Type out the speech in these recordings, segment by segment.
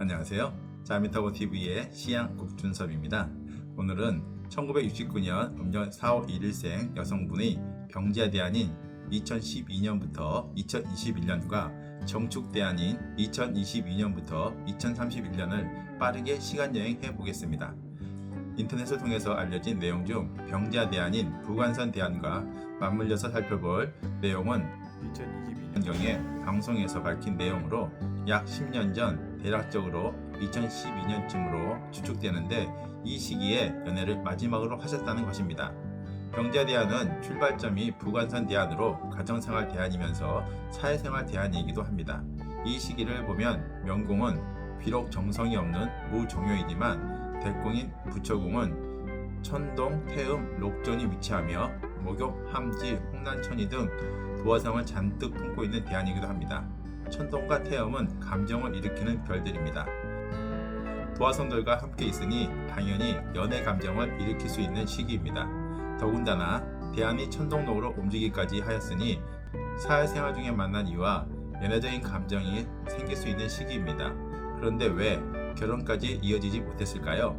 안녕하세요. 자미타고TV의 시양 국준섭입니다. 오늘은 1969년 음력 4월 1일생 여성분의 병자대안인 2012년부터 2021년과 정축대안인 2022년부터 2031년을 빠르게 시간여행해 보겠습니다. 인터넷을 통해서 알려진 내용 중 병자대안인 부관선 대안과 맞물려서 살펴볼 내용은 2022년경에 방송에서 밝힌 내용으로 약 10년 전 대략적으로 2012년쯤으로 추측되는데 이 시기에 연애를 마지막으로 하셨다는 것입니다. 병자대안은 출발점이 부관선 대안으로 가정생활 대안이면서 사회생활 대안이기도 합니다. 이 시기를 보면 명궁은 비록 정성이 없는 무종묘이지만 대궁인 부처궁은 천동, 태음, 녹전이 위치하며 목욕, 함지, 홍난천이 등 도화성을 잔뜩 품고 있는 대안이기도 합니다. 천동과 태음은 감정을 일으키는 별들입니다. 도화성들과 함께 있으니 당연히 연애 감정을 일으킬 수 있는 시기입니다. 더군다나 대안이 천동록으로 움직이기까지 하였으니 사회생활 중에 만난 이와 연애적인 감정이 생길 수 있는 시기입니다. 그런데 왜 결혼까지 이어지지 못했을까요?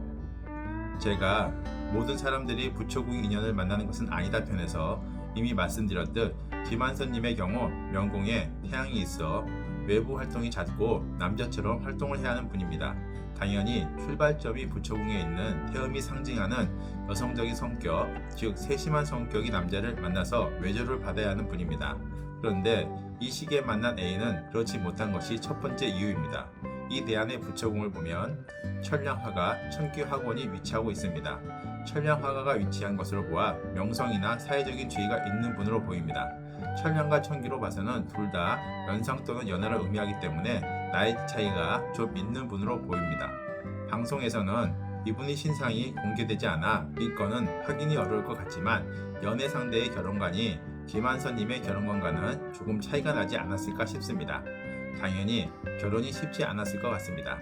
제가 모든 사람들이 부처궁 인연을 만나는 것은 아니다 편에서 이미 말씀드렸듯 김한선님의 경우 명궁에 태양이 있어 외부 활동이 잦고 남자처럼 활동을 해야 하는 분입니다. 당연히 출발점이 부처궁에 있는 태음이 상징하는 여성적인 성격, 즉 세심한 성격의 남자를 만나서 외조를 받아야 하는 분입니다. 그런데 이 시기에 만난 A는 그렇지 못한 것이 첫 번째 이유입니다. 이 대안의 부처궁을 보면 천량화가 천귀화곤이 위치하고 있습니다. 천량화가가 위치한 것으로 보아 명성이나 사회적인 지위가 있는 분으로 보입니다. 천량과 천귀로 봐서는 둘 다 연상 또는 연하를 의미하기 때문에 나이 차이가 좀 있는 분으로 보입니다. 방송에서는 이분의 신상이 공개되지 않아 이 건은 확인이 어려울 것 같지만 연애 상대의 결혼관이 김한선님의 결혼관과는 조금 차이가 나지 않았을까 싶습니다. 당연히 결혼이 쉽지 않았을 것 같습니다.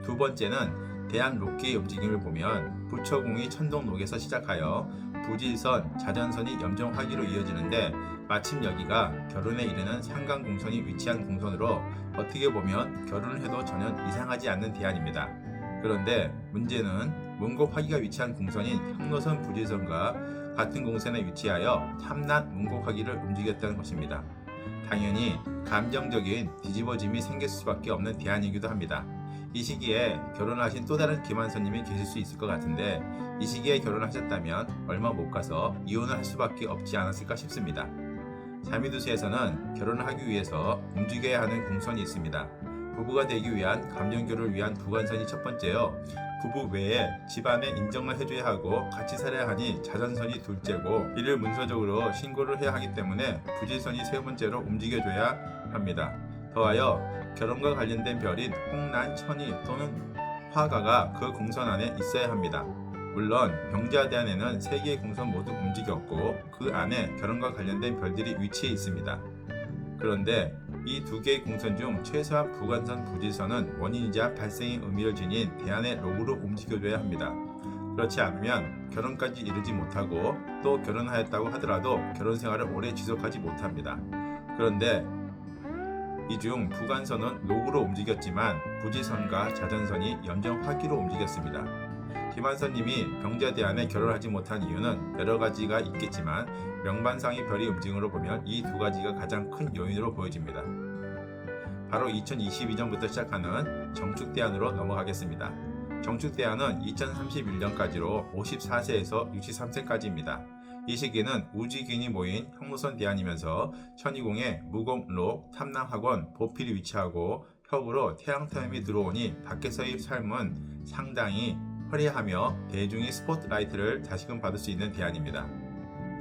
두 번째는 대안 록기의 움직임을 보면 부처궁이 천동록에서 시작하여 부질선, 자전선이 염정화기로 이어지는데 마침 여기가 결혼에 이르는 상강궁선이 위치한 궁선으로 어떻게 보면 결혼을 해도 전혀 이상하지 않는 대안입니다. 그런데 문제는 문곡화기가 위치한 궁선인 향로선 부질선과 같은 궁선에 위치하여 탐난 문곡화기를 움직였다는 것입니다. 당연히 감정적인 뒤집어짐이 생길 수밖에 없는 대안이기도 합니다. 이 시기에 결혼하신 또 다른 김한선님이 계실 수 있을 것 같은데 이 시기에 결혼하셨다면 얼마 못 가서 이혼을 할 수밖에 없지 않았을까 싶습니다. 자미두수에서는 결혼을 하기 위해서 움직여야 하는 궁선이 있습니다. 부부가 되기 위한 감정교류를 위한 부관선이 첫 번째요. 부부 외에 집안에 인정을 해줘야 하고 같이 살아야 하니 자전선이 둘째고 이를 문서적으로 신고를 해야 하기 때문에 부질선이 세 번째로 움직여줘야 합니다. 더하여 결혼과 관련된 별인 홍난, 천이 또는 화가가 그 궁선 안에 있어야 합니다. 물론 병자대안에는 3개의 궁선 모두 움직였고 그 안에 결혼과 관련된 별들이 위치해 있습니다. 그런데 이 2개의 궁선 중 최소한 부관선, 부질선은 원인이자 발생의 의미를 지닌 대안의 록으로 움직여줘야 합니다. 그렇지 않으면 결혼까지 이르지 못하고 또 결혼하였다고 하더라도 결혼 생활을 오래 지속하지 못합니다. 그런데 이 중 부관선은 록으로 움직였지만 부질선과 자전선이 염정화기로 움직였습니다. 김한선님이 병자대안에 결혼하지 못한 이유는 여러 가지가 있겠지만 명반상의 별이 움직임으로 보면 이 두 가지가 가장 큰 요인으로 보여집니다. 바로 2022년부터 시작하는 정축대안으로 넘어가겠습니다. 정축대안은 2031년까지로 54세에서 63세까지입니다. 이 시기는 우주기인이 모인 형무선 대안이면서 천이궁에 무공록, 탐낭학원, 보필이 위치하고 협으로 태양타임이 들어오니 밖에서의 삶은 상당히 화려하며 대중이 스포트라이트를 다시금 받을 수 있는 대안입니다.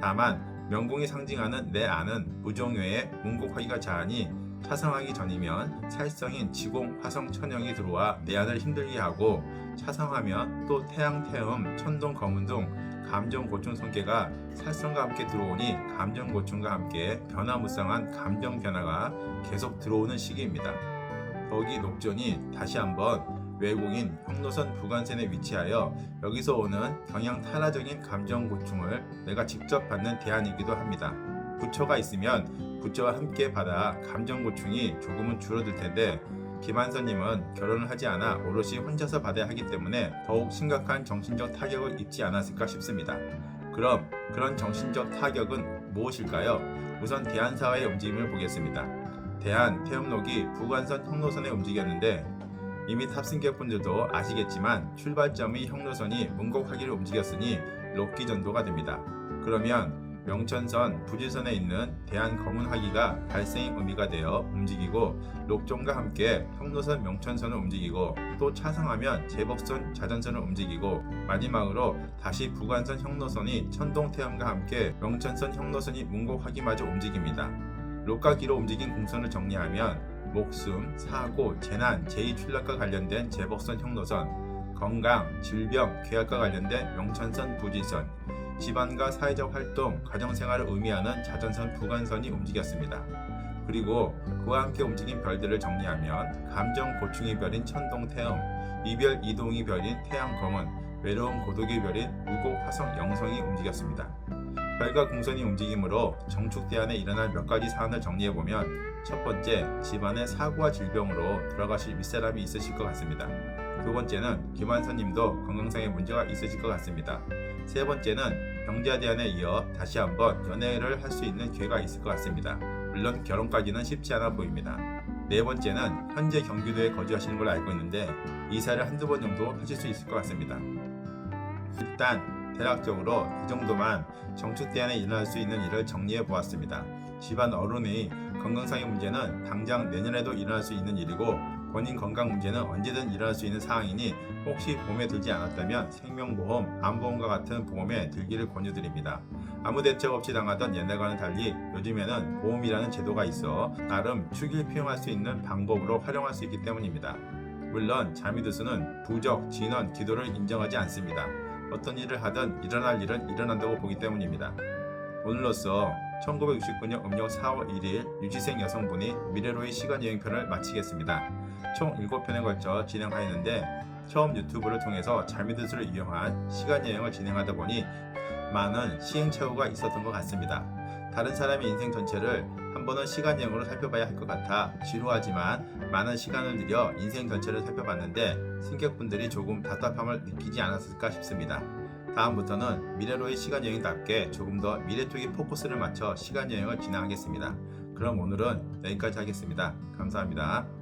다만 명궁이 상징하는 내 안은 무종묘에 문곡화기가 자하니 차성하기 전이면 살성인 지공, 화성, 천영이 들어와 내 안을 힘들게 하고 차성하면 또 태양, 태음, 천동, 거문 등 감정 고충 성계가 살성과 함께 들어오니 감정 고충과 함께 변화무쌍한 감정 변화가 계속 들어오는 시기입니다. 더욱이 녹전이 다시 한번 외국인 형노선 부관선에 위치하여 여기서 오는 경향 탈화적인 감정 고충을 내가 직접 받는 대안이기도 합니다. 부처가 있으면 부처와 함께 받아 감정 고충이 조금은 줄어들 텐데 김한선님은 결혼을 하지 않아 오롯이 혼자서 받아야 하기 때문에 더욱 심각한 정신적 타격을 입지 않았을까 싶습니다. 그럼 그런 정신적 타격은 무엇일까요? 우선 대한사회의 움직임을 보겠습니다. 대한 태엽록이 부관선 형로선에 움직였는데 이미 탑승객분들도 아시겠지만 출발점이 형로선이 문곡하기를 움직였으니 록기 전도가 됩니다. 그러면 명천선 부지선에 있는 대한 검은하기가 발생의 의미가 되어 움직이고 록종과 함께 형로선 명천선을 움직이고 또 차상하면 제법선 자전선을 움직이고 마지막으로 다시 부관선 형로선이 천동태염과 함께 명천선 형로선이 문곡하기마저 움직입니다. 록과 기로 움직인 공선을 정리하면 목숨, 사고, 재난, 제2출락과 관련된 제복선 형로선, 건강, 질병, 계약과 관련된 명천선 부지선, 집안과 사회적 활동, 가정생활을 의미하는 자전선 부관선이 움직였습니다. 그리고 그와 함께 움직인 별들을 정리하면 감정 고충의 별인 천동태음, 이별 이동의 별인 태양검은, 외로운 고독의 별인 무곡 화성 영성이 움직였습니다. 별과 궁선이 움직이므로 정축대안에 일어날 몇 가지 사안을 정리해보면 첫 번째, 집안에 사고와 질병으로 돌아가실 윗사람이 있으실 것 같습니다. 두 번째는 김한선님도 건강상의 문제가 있으실 것 같습니다. 세 번째는 병자대안에 이어 다시 한번 연애를 할 수 있는 기회가 있을 것 같습니다. 물론 결혼까지는 쉽지 않아 보입니다. 네 번째는 현재 경기도에 거주하시는 걸로 알고 있는데 이사를 한두 번 정도 하실 수 있을 것 같습니다. 일단 대략적으로 이 정도만 정축대안에 일어날 수 있는 일을 정리해 보았습니다. 집안 어른의 건강상의 문제는 당장 내년에도 일어날 수 있는 일이고 본인 건강 문제는 언제든 일어날 수 있는 사항이니 혹시 보험에 들지 않았다면 생명보험, 암보험과 같은 보험에 들기를 권유드립니다. 아무 대책 없이 당하던 옛날과는 달리 요즘에는 보험이라는 제도가 있어 나름 추길피용할 수 있는 방법으로 활용할 수 있기 때문입니다. 물론 자미두수는 부적, 진원, 기도를 인정하지 않습니다. 어떤 일을 하든 일어날 일은 일어난다고 보기 때문입니다. 오늘로써 1969년 음력 4월 1일 유지생 여성분이 미래로의 시간여행편을 마치겠습니다. 총 7편에 걸쳐 진행하였는데 처음 유튜브를 통해서 자미두수를 이용한 시간여행을 진행하다 보니 많은 시행착오가 있었던 것 같습니다. 다른 사람의 인생 전체를 한 번은 시간여행으로 살펴봐야 할 것 같아 지루하지만 많은 시간을 들여 인생 전체를 살펴봤는데 승객분들이 조금 답답함을 느끼지 않았을까 싶습니다. 다음부터는 미래로의 시간여행답게 조금 더 미래 쪽에 포커스를 맞춰 시간여행을 진행하겠습니다. 그럼 오늘은 여기까지 하겠습니다. 감사합니다.